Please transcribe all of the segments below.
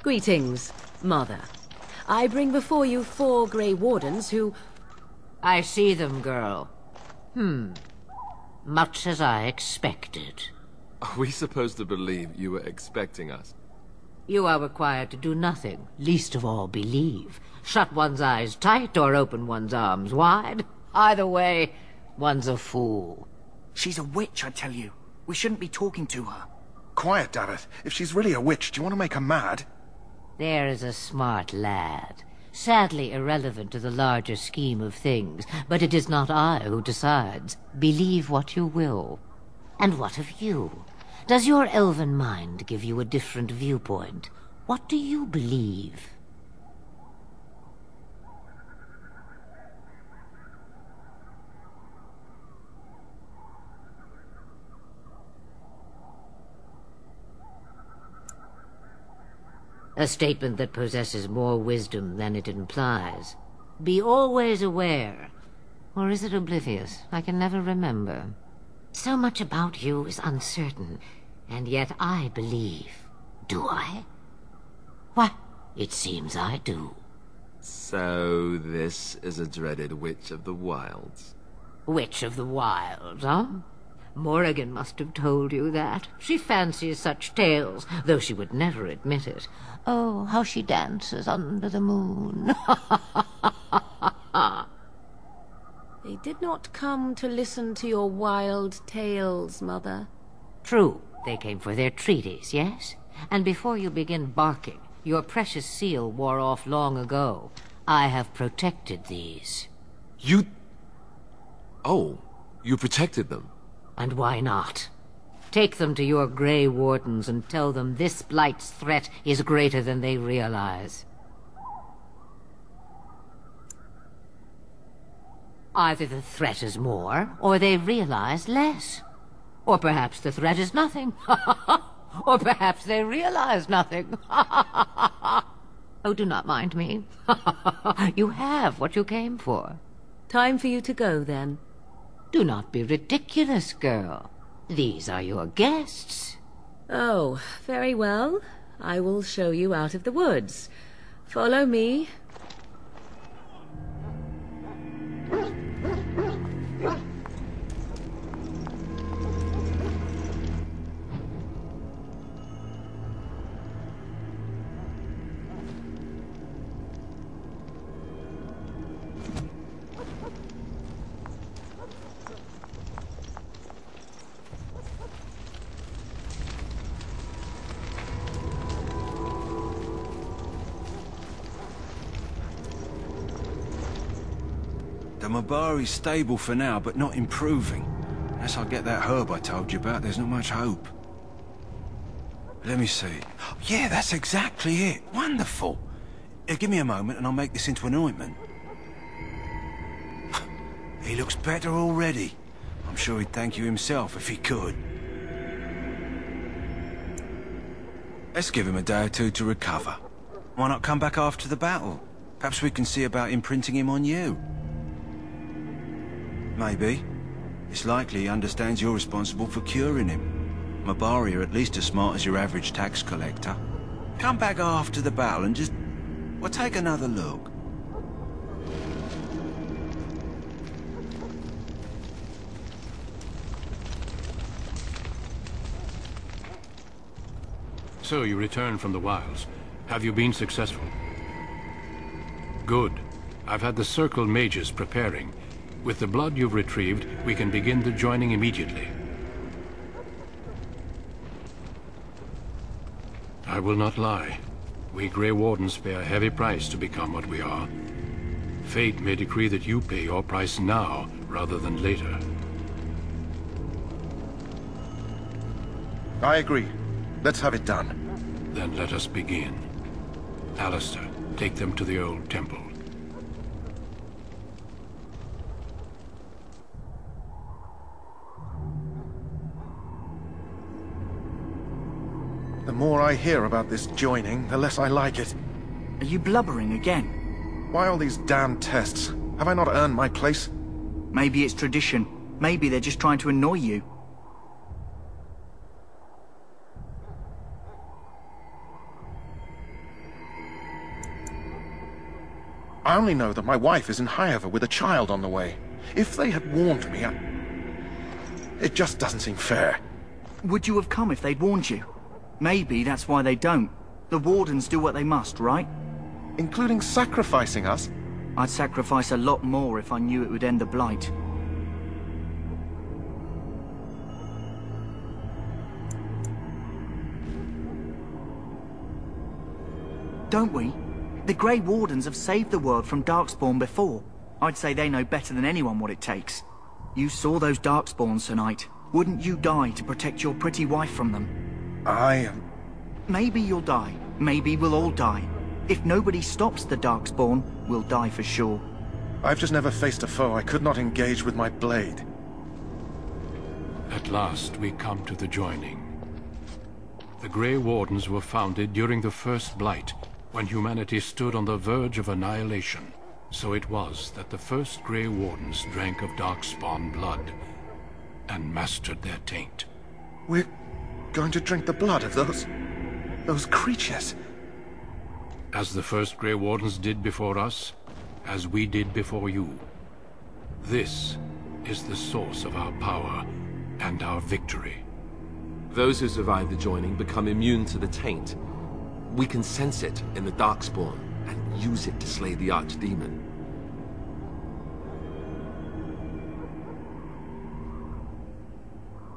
Greetings, Mother. I bring before you 4 Grey Wardens who... I see them, girl. Much as I expected. Are we supposed to believe you were expecting us? You are required to do nothing, least of all believe. Shut one's eyes tight or open one's arms wide. Either way, one's a fool. She's a witch, I tell you. We shouldn't be talking to her. Quiet, Dareth. If she's really a witch, do you want to make her mad? There is a smart lad. Sadly irrelevant to the larger scheme of things, but it is not I who decides. Believe what you will. And what of you? Does your elven mind give you a different viewpoint? What do you believe? A statement that possesses more wisdom than it implies. Be always aware. Or is it oblivious? I can never remember. So much about you is uncertain, and yet I believe. Do I? Why, it seems I do. So this is a dreaded Witch of the Wilds. Witch of the Wilds, huh? Morrigan must have told you that. She fancies such tales, though she would never admit it. Oh, how she dances under the moon. They did not come to listen to your wild tales, Mother. True, they came for their treaties, yes? And before you begin barking, your precious seal wore off long ago. I have protected these. You... Oh, you protected them. And why not? Take them to your Grey Wardens and tell them this blight's threat is greater than they realize. Either the threat is more, or they realize less. Or perhaps the threat is nothing. Or perhaps they realize nothing. Oh, do not mind me. You have what you came for. Time for you to go, then. Do not be ridiculous, girl. These are your guests. Oh, very well. I will show you out of the woods. Follow me. The Mabari's stable for now, but not improving. Unless I get that herb I told you about, there's not much hope. Let me see. Yeah, that's exactly it. Wonderful. Give me a moment and I'll make this into an ointment. He looks better already. I'm sure he'd thank you himself if he could. Let's give him a day or two to recover. Why not come back after the battle? Perhaps we can see about imprinting him on you. Maybe. It's likely he understands you're responsible for curing him. Mabari are at least as smart as your average tax collector. Come back after the battle and just... well, take another look. So you returned from the wilds. Have you been successful? Good. I've had the Circle mages preparing. With the blood you've retrieved, we can begin the joining immediately. I will not lie. We Grey Wardens pay a heavy price to become what we are. Fate may decree that you pay your price now, rather than later. I agree. Let's have it done. Then let us begin. Alistair, take them to the old temple. The more I hear about this joining, the less I like it. Are you blubbering again? Why all these damn tests? Have I not earned my place? Maybe it's tradition. Maybe they're just trying to annoy you. I only know that my wife is in Highover with a child on the way. If they had warned me, it just doesn't seem fair. Would you have come if they'd warned you? Maybe that's why they don't. The Wardens do what they must, right? Including sacrificing us? I'd sacrifice a lot more if I knew it would end the Blight. Don't we? The Grey Wardens have saved the world from Darkspawn before. I'd say they know better than anyone what it takes. You saw those Darkspawns tonight. Wouldn't you die to protect your pretty wife from them? Maybe you'll die. Maybe we'll all die. If nobody stops the Darkspawn, we'll die for sure. I've just never faced a foe I could not engage with my blade. At last we come to the joining. The Grey Wardens were founded during the First Blight, when humanity stood on the verge of annihilation. So it was that the first Grey Wardens drank of Darkspawn blood and mastered their taint. We're going to drink the blood of those creatures. As the first Grey Wardens did before us, as we did before you. This is the source of our power and our victory. Those who survive the joining become immune to the taint. We can sense it in the Darkspawn and use it to slay the Archdemon.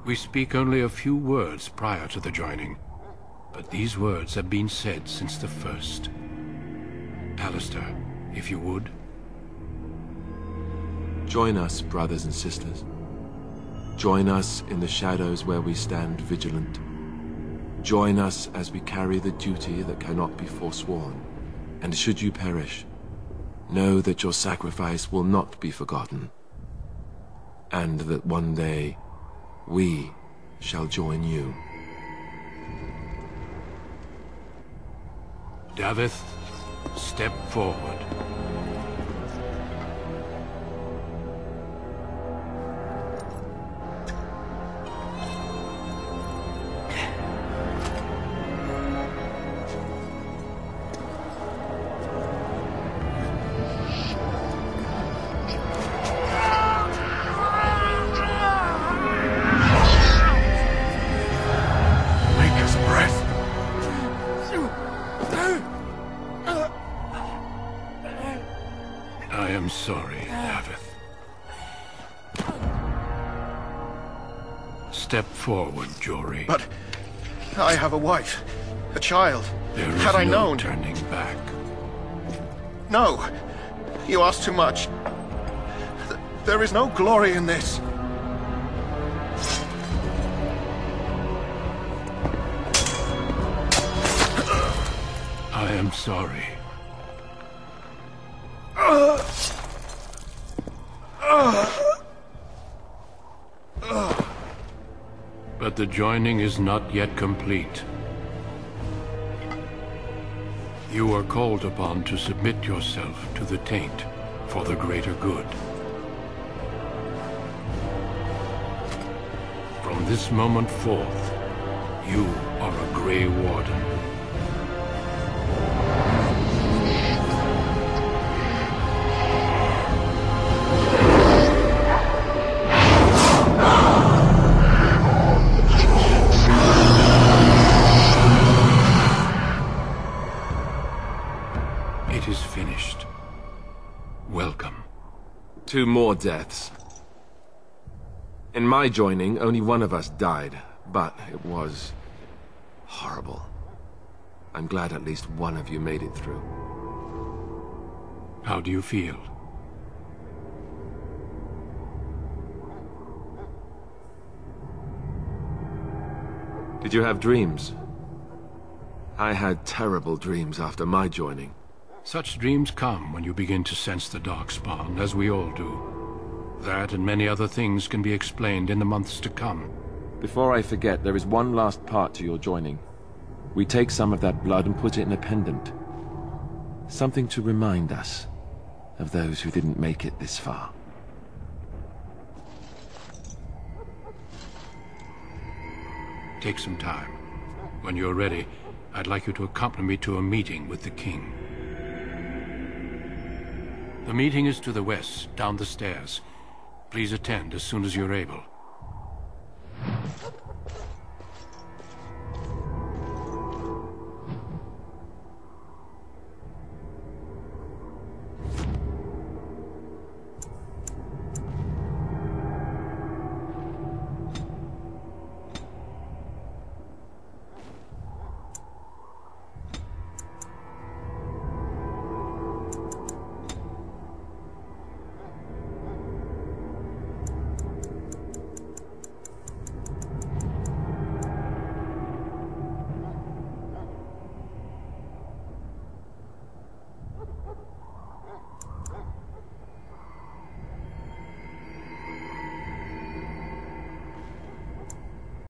We speak only a few words prior to the joining, but these words have been said since the first. Alistair, if you would. Join us, brothers and sisters. Join us in the shadows where we stand vigilant. Join us as we carry the duty that cannot be forsworn. And should you perish, know that your sacrifice will not be forgotten. And that one day, we shall join you. Davith, step forward. I am sorry, Davith. Step forward, Jory. But I have a wife, a child. There is Had I no known... turning back. No, you ask too much. There is no glory in this. I am sorry. But the joining is not yet complete. You are called upon to submit yourself to the taint for the greater good. From this moment forth, you are a Grey Warden. It is finished. Welcome. 2 more deaths. In my joining, only one of us died, but it was horrible. I'm glad at least one of you made it through. How do you feel? Did you have dreams? I had terrible dreams after my joining. Such dreams come when you begin to sense the Darkspawn, as we all do. That and many other things can be explained in the months to come. Before I forget, there is one last part to your joining. We take some of that blood and put it in a pendant. Something to remind us of those who didn't make it this far. Take some time. When you're ready, I'd like you to accompany me to a meeting with the king. The meeting is to the west, down the stairs. Please attend as soon as you're able.